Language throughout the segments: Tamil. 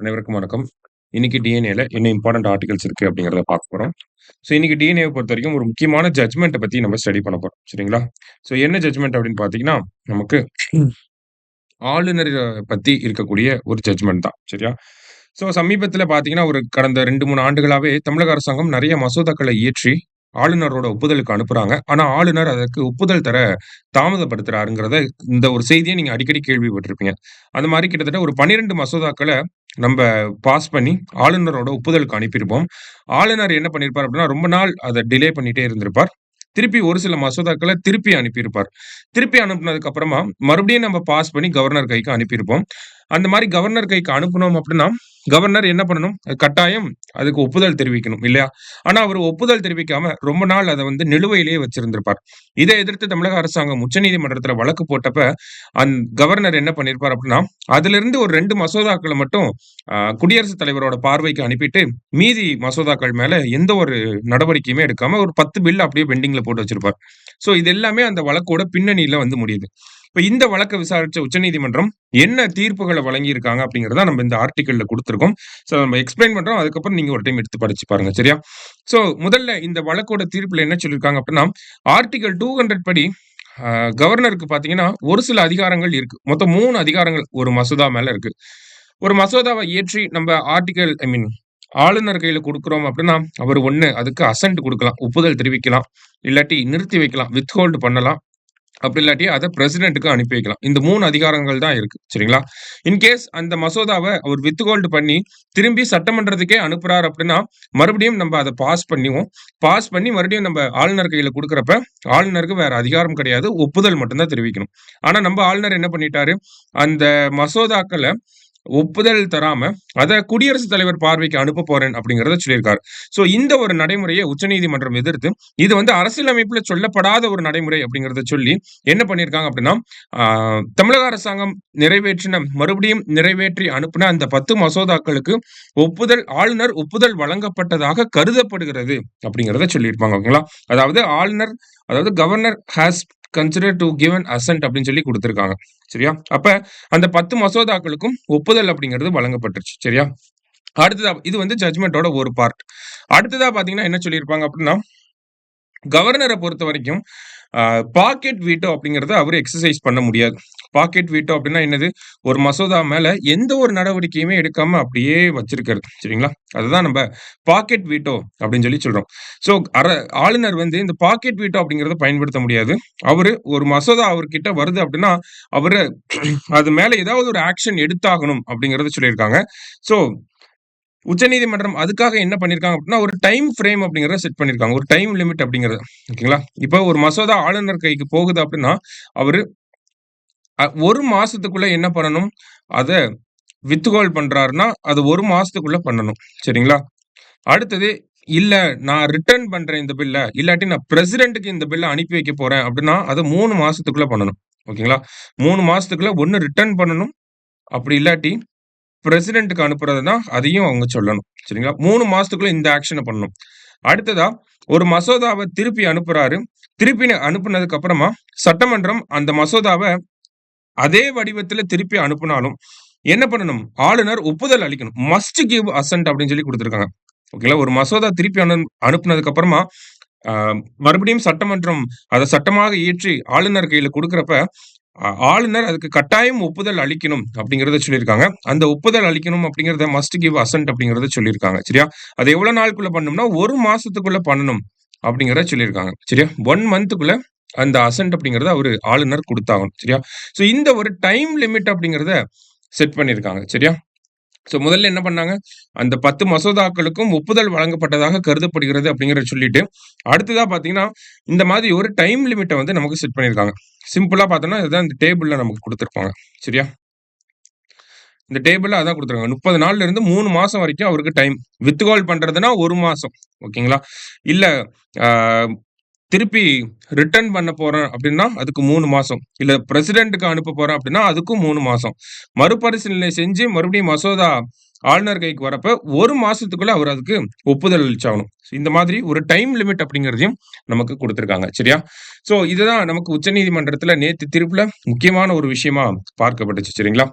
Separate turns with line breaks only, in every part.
அனைவருக்கும் வணக்கம். இன்னைக்கு டிஎன்ஏல என்ன இம்பார்ட்டன்ட் ஆர்டிகல்ஸ் இருக்கு அப்படிங்கிறத பார்க்க போறோம். ஸோ இன்னைக்கு டிஎன்ஏவ பொறுத்தவரைக்கும் ஒரு முக்கியமான ஜட்ஜ்மெண்ட்ட பத்தி நம்ம ஸ்டடி பண்ண போறோம். சரிங்களா? ஸோ என்ன ஜட்ஜ்மெண்ட் அப்படின்னு பார்த்தீங்கன்னா, நமக்கு ஆளுநர பத்தி இருக்கக்கூடிய ஒரு ஜட்ஜ்மெண்ட் தான். சரியா? ஸோ சமீபத்தில பார்த்தீங்கன்னா, ஒரு கடந்த 2, 3 ஆண்டுகளாவே தமிழக அரசாங்கம் நெறைய மசோதாக்கள இயற்றி ஆளுநரோட ஒப்புதலுக்கு அனுப்புறாங்க. ஆனா, ஆளுநர் அதற்கு ஒப்புதல் தர தாமதப்படுத்துறாருங்கிறத இந்த ஒரு செய்திய நீங்க அடிக்கடி கேள்விப்பட்டிருப்பீங்க. அந்த மாரி கிட்டத்தட்ட ஒரு 12 மசோதாக்கள நம்ப பாஸ் பண்ணி ஆளுநரோட ஒப்புதலுக்கு அனுப்பியிருப்போம். ஆளுநர் என்ன பண்ணியிருப்பார் அப்படின்னா, ரொம்ப நாள் அத டிலே பண்ணிட்டே இருந்திருப்பார். திருப்பி ஒரு சில மசோதாக்கள திருப்பி அனுப்பியிருப்பார். திருப்பி அனுப்புனதுக்கு அப்புறமா மறுபடியும் நம்ம பாஸ் பண்ணி கவர்னர் கைக்கு அனுப்பியிருப்போம். அந்த மாரி கவர்னர் கைக்கு அனுப்புனோம் அப்படின்னா, கவர்னர் என்ன பண்ணணும்? கட்டாயம் அதுக்கு ஒப்புதல் தெரிவிக்கணும் இல்லையா? ஆனா அவரு ஒப்புதல் தெரிவிக்காம ரொம்ப நாள் அத வந்து நிலுவையிலேயே வச்சிருந்திருப்பார். இத எதிர்த்து தமிழக அரசாங்கம் உச்சநீதிமன்றத்தில வழக்கு போட்டப்ப, கவர்னர் என்ன பண்ணியிருப்பார் அப்படின்னா, அதிலிருந்து ஒரு 2 மசோதாக்கள மட்டும் குடியரசுத் தலைவரோட பார்வைக்கு அனுப்பிட்டு, மீதி மசோதாக்கள் மேல எந்த ஒரு நடவடிக்கையுமே எடுக்காம ஒரு 10 பில் அப்படியே பெண்டிங்ல போட்டு வச்சிருப்பார். சோ இது எல்லாமே அந்த வழக்கோட பின்னணியில வந்து முடியுது. இப்ப இந்த வழக்க விசாரிச்ச உச்சநீதிமன்றம் என்ன தீர்ப்புகள வழங்கியிருக்காங்க அப்படிங்கிறத நம்ம இந்த ஆர்டிக்கிள்ல குடுத்திருக்கோம். சோ நம்ம எக்ஸ்பிளைன் பண்றோம். அதுக்கப்புறம் நீங்க ஒரு டைம் எடுத்து படிச்சு பாருங்க. சரியா? சோ முதல்ல இந்த வழக்கோட தீர்ப்புல என்ன சொல்லியிருக்காங்க அப்படின்னா, ஆர்டிக்கிள் 200 படி அ கவர்னருக்கு பார்த்தீங்கன்னா, ஒரு சில அதிகாரங்கள் இருக்கு. மொத்தம் 3 அதிகாரங்கள் ஒரு மசோதா மேல இருக்கு. ஒரு மசோதாவ இயற்றி நம்ம ஆர்டிக்கிள் ஐ மீன் ஆளுநர் கையில குடுக்குறோம் அப்படின்னா, அவரு 1 அதுக்கு அசென்ட் குடுக்கலாம். ஒப்புதல் தெரிவிக்கலாம். இல்லாட்டி நிறுத்தி வைக்கலாம். வித்ஹோல்ட் பண்ணலாம். அப்படி இல்லாட்டி அத பிரசிடென்ட்க்கு அனுப்பி வைக்கலாம். இந்த 3 அதிகாரங்கள் தான் இருக்கு. சரிங்களா? இன்கேஸ் அந்த மசோதாவ அவர் வித்ஹோல்ட் பண்ணி, திரும்பி சட்டமன்றத்துக்கே அனுப்புறார் அப்படின்னா, மறுபடியும் நம்ப அத பாஸ் பண்ணுவோம். பாஸ் பண்ணி மறுபடியும் நம்ப ஆளுநர் கையில குடுக்குறப்ப, ஆளுநருக்கு வேற அதிகாரம் கிடையாது. ஒப்புதல் மட்டும் தான் தெரிவிக்கணும். ஆனா நம்ப ஆளுநர் என்ன பண்ணிட்டாரு, அந்த மசோதாக்கள ஒப்புதல் தராம, அத குடியரசுத் தலைவர் பார்வைக்கு அனுப்ப போறேன் அப்படிங்கிறத சொல்லியிருக்காரு. சோ இந்த ஒரு நடைமுறைய உச்சநீதிமன்றம் எதிர்த்து, இது வந்து அரசியலமைப்புல சொல்லப்படாத ஒரு நடைமுறை அப்படிங்கிறத சொல்லி, என்ன பண்ணியிருக்காங்க அப்படின்னா, ஆ தமிழக அரசாங்கம் மறுபடியும் நிறைவேற்றி அனுப்புன அந்த 10 மசோதாக்களுக்கு ஆளுநர் ஒப்புதல் வழங்கப்பட்டதாக கருதப்படுகிறது அப்படிங்கிறத சொல்லியிருப்பாங்க. ஓகேங்களா? அதாவது governor has considered to give an assent அப்படின்னு சொல்லி குடுத்திருக்காங்க. சரியா? அப்ப அந்த 10 மசோதாக்களுக்கும் ஒப்புதல் அப்படிங்கிறது வழங்கப்பட்டுருச்சு. சரியா? அடுத்ததா இது வந்து ஜட்ஜ்மென்ட்டோட ஒரு பார்ட். அடுத்ததா பார்த்தீங்கன்னா என்ன சொல்லியிருப்பாங்க அப்படின்னா, கவர்னர பொறுத்தவரைக்கும் அ பாக்கெட் வீட்டோ அப்படிங்கிறத அவரு எக்ஸர்சைஸ் பண்ண முடியாது. பாக்கெட் வீட்டோ அப்படின்னா என்னது? ஒரு மசோதா மேல எந்த ஒரு நடவடிக்கையுமே எடுக்காம அப்படியே வச்சிருக்கிறது. சரிங்களா? அதுதான் நம்ப பாக்கெட் வீட்டோ அப்படின்னு சொல்லி சொல்றோம். சோ ஆளுநர் வந்து இந்த பாக்கெட் வீட்டோ அப்படிங்கிறத பயன்படுத்த முடியாது. அவரு ஒரு மசோதா அவர்கிட்ட வருது அப்படின்னா, அவரு அது மேல ஏதாவது ஒரு ஆக்ஷன் எடுத்தாகணும் அப்படிங்கிறத சொல்லியிருக்காங்க. சோ உச்சநீதிமன்றம் அதுக்காக என்ன பண்ணியிருக்காங்க அப்படின்னா, ஒரு டைம் ஃப்ரேம் அப்படிங்கிறத செட் பண்ணியிருக்காங்க. ஒரு டைம் லிமிட் அப்படிங்கிறது. ஓகேங்களா? இப்ப ஒரு மசோதா ஆளுநர் கைக்கு போகுது அப்படின்னா, அவரு 1 மாசத்துக்குள்ள என்ன பண்ணணும்? அத வித்ஹோல்ட் பண்றாருன்னா, அது 1 மாசத்துக்குள்ள பண்ணணும். சரிங்களா? அடுத்தது, இல்ல நான் ரிட்டர்ன் பண்றேன் இந்த பில்ல. இல்லாட்டி நான் பிரசிடென்ட்க்கு இந்த பில்ல அனுப்பி வைக்க போறேன் அப்படின்னா, அத 3 மாசத்துக்குள்ள பண்ணணும். ஓகேங்களா? 3 மாசத்துக்குள்ள ஒண்ணு ரிட்டர்ன் பண்ணணும். அப்படி இல்லாட்டி பிரசிடென்ட்க்கு அனுப்புறதுன்னா, அதையும் அவங்க சொல்லணும். சரிங்களா? 3 மாசத்துக்குள்ள இந்த ஆக்ஷன பண்ணணும். அடுத்ததா, ஒரு மசோதாவ திருப்பி அனுப்புறாரு. திருப்பி அனுப்புனதுக்கு அப்புறமா, சட்டமன்றம் அந்த மசோதாவ அதே வடிவத்தில திருப்பி அனுப்புனாலும், என்ன பண்ணணும்? ஆளுநர் ஒப்புதல் அளிக்கணும். மஸ்ட் கிவ் அசென்ட் அப்படின்னு சொல்லி குடுத்திருக்காங்க. ஓகேங்களா? ஒரு மசோதா திருப்பி அனுப்புனதுக்கு அப்புறமா, அ மறுபடியும் சட்டமன்றம் அத சட்டமாக இயற்றி ஆளுநர் கையில குடுக்குறப்ப, ஆளுநர் அதுக்கு கட்டாயம் ஒப்புதல் அளிக்கணும் அப்படிங்கிறத சொல்லியிருக்காங்க. அந்த ஒப்புதல் அளிக்கணும் அப்படிங்கிறத மஸ்ட் கிவ் அசென்ட் அப்படிங்கிறத சொல்லியிருக்காங்க. சரியா? அது எவ்வளவு நாளுக்குள்ள பண்ணணும்னா, 1 மாசத்துக்குள்ள பண்ணணும் அப்படிங்கிறத சொல்லியிருக்காங்க. சரியா? 1 மந்த்துக்குள்ள அந்த அசென்ட் அப்படிங்கிறத ஆளுநர் குடுத்தாகணும். சரியா? சோ இந்த ஒரு டைம் லிமிட் அப்படிங்கிறத செட் பண்ணியிருக்காங்க. சரியா? சோ முதல்ல என்ன பண்ணாங்க? அந்த 10 மசோதாக்களுக்கும் ஒப்புதல் வழங்கப்பட்டதாக கருதப்படுகிறது அப்படிங்கிறத சொல்லிட்டு, அடுத்ததா பார்த்தீங்கன்னா, இந்த மாதிரி ஒரு டைம் லிமிட்ட வந்து நமக்கு செட் பண்ணியிருக்காங்க. சிம்பிளா பார்த்தோம்னா, இதுதான் இந்த டேபிள்ல நமக்கு குடுத்திருப்பாங்க. சரியா? இந்த டேபிள்ல அதான் குடுத்துருக்காங்க. 30 நாள்ல இருந்து 3 மாசம் வரைக்கும் அவருக்கு டைம். வித்ஹோல்ட் பண்றதுன்னா 1 மாசம். ஓகேங்களா? இல்ல ஆ திருப்பி ரிட்டர்ன் பண்ண போறேன் அப்டின்னா, அதுக்கு 3 மாசம். இல்ல பிரசிடென்ட்க்கு அனுப்ப போறேன் அப்டின்னா, அதுக்கும் 3 மாசம். மறுபரிசீலனை செஞ்சு மறுபடியும் மசோதா ஆளுநர் கைக்கு வரப்ப 1 மாசத்துக்குள்ள அவர் அதுக்கு ஒப்புதல் அளிச்சாகணும். இந்த மாதிரி ஒரு டைம் லிமிட் அப்டிங்கிறதையும் நமக்கு குடுத்திருக்காங்க. சரியா? சோ இதுதான் நமக்கு உச்சநீதிமன்றத்துல நேத்து தீர்ப்புல முக்கியமான ஒரு விஷயமா பார்க்கப்பட்டுச்சு. சரிங்களா?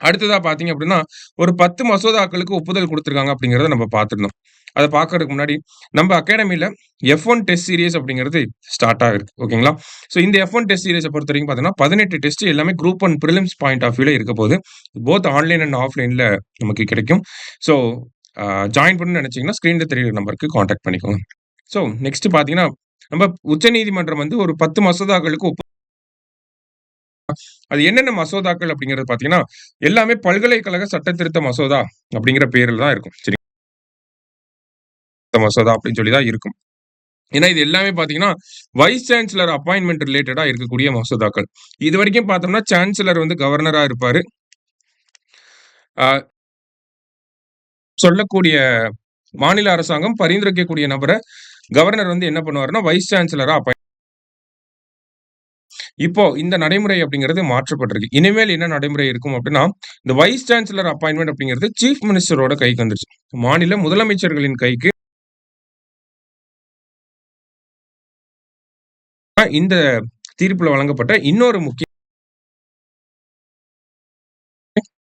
அடுத்ததா பார்த்தீங்க அப்படின்னா, ஒரு 10 மசோதாக்களுக்கு ஒப்புதல் குடுத்துருக்காங்க அப்படிங்கிறத நம்ம பார்த்திருந்தோம். அத பார்க்கறதுக்கு முன்னாடி நம்ம அகாடமில F1 டெஸ்ட் சீரிஸ் அப்படிங்கிறது ஸ்டார்ட் ஆகிருக்கு. ஓகேங்களா? ஸோ இந்த F1 டெஸ்ட் சீரிஸ பொறுத்தவரைக்கும் பார்த்தீங்கன்னா, 18 டெஸ்ட் எல்லாமே குரூப் 1 பிரிலிம்ஸ் பாயிண்ட் ஆஃப் வியூல இருக்க போது. போத் ஆன்லைன் அண்ட் ஆஃப்லைன்ல நமக்கு கிடைக்கும். ஸோ ஜாயின் பண்ணணும்னு நினைச்சீங்கன்னா, ஸ்கிரீன்ல தெரியிற நம்பருக்கு கான்டாக்ட் பண்ணிக்கோங்க. ஸோ நெக்ஸ்ட் பார்த்தீங்கன்னா, நம்ம உச்சநீதிமன்றம் வந்து ஒரு 10 மசோதாக்களுக்கு அது என்னென்ன மசோதாக்கள் அப்படிங்கிறது பார்த்தீங்கன்னா, எல்லாமே பல்கலைக்கழக சட்ட திருத்த மசோதா அப்படிங்கிற பேர்ல தான் இருக்கும். சரிங்களா? மசோதா அப்படின்னு சொல்லி தான் இருக்கும். ஏன்னா இது எல்லாமே பார்த்தீங்கன்னா, வைஸ் சான்சலர் அப்பாயின்ட்மென்ட் ரிலேட்டடா இருக்கக்கூடிய மசோதாக்கள். இதுவரைக்கும் பார்த்தோம்னா, சான்சலர் வந்து கவர்னரா இருப்பாரு. அ சொல்லக்கூடிய மாநில அரசாங்கம் பரிந்துரைக்கக்கூடிய நபர கவர்னர் வந்து என்ன பண்ணுவாருன்னா, வைஸ் சான்சலரா இப்போ இந்த நடைமுறை அப்படிங்கிறது மாற்றப்பட்டிருக்கு. இனிமேல் என்ன நடைமுறை இருக்கும் அப்படின்னா, இந்த வைஸ் சான்சலர் அப்பாயின்ட்மென்ட் அப்படிங்கிறது சீஃப் மினிஸ்டரோட கைக்கு வந்துருச்சு. மாநில முதலமைச்சர்களின் கைக்கு இந்த தீர்ப்புல வழங்கப்பட்ட இன்னொரு முக்கிய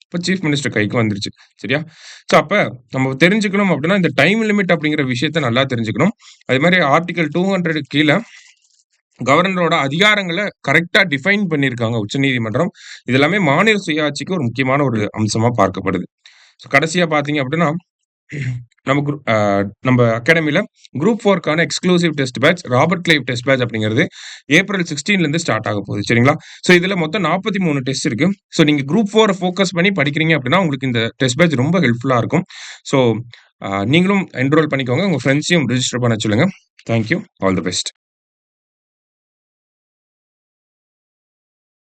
இப்ப சீஃப் மினிஸ்டர் கைக்கு வந்துருச்சு. சரியா? சோ அப்ப நம்ம தெரிஞ்சுக்கணும் அப்படின்னா, இந்த டைம் லிமிட் அப்படிங்கிற விஷயத்த நல்லா தெரிஞ்சுக்கணும். அதே மாரி ஆர்டிகிள் 200 கீழ கவர்னரோட அதிகாரங்கள கரெக்ட்டா டிஃபைன் பண்ணியிருக்காங்க உச்சநீதிமன்றம். இது எல்லாமே மாநில சுயாட்சிக்கு ஒரு முக்கியமான ஒரு அம்சமா பார்க்கப்படுது. ஸோ கடைசியா பார்த்தீங்க அப்படின்னா, நம்ம நம்ம அகாடமில குரூப் 4க்கான exclusive test batch, Robert Clive test batch அப்படிங்கிறது ஏப்ரல் 16ல ஸ்டார்ட் ஆக போகுது. சரிங்களா? ஸோ இதுல மொத்தம் 43 டெஸ்ட் இருக்கு. ஸோ நீங்க குரூப் 4 ஃபோக்கஸ் பண்ணி படிக்கிறீங்க அப்படின்னா, உங்களுக்கு இந்த டெஸ்ட் பேட்ச் ரொம்ப ஹெல்ப்ஃபுல்லா இருக்கும். ஸோ நீங்களும் என்ரோல் பண்ணிக்கோங்க. உங்க ஃபிரெண்ட்ஸையும் ரிஜிஸ்டர் பண்ண சொல்லுங்க. Thank you. All the best.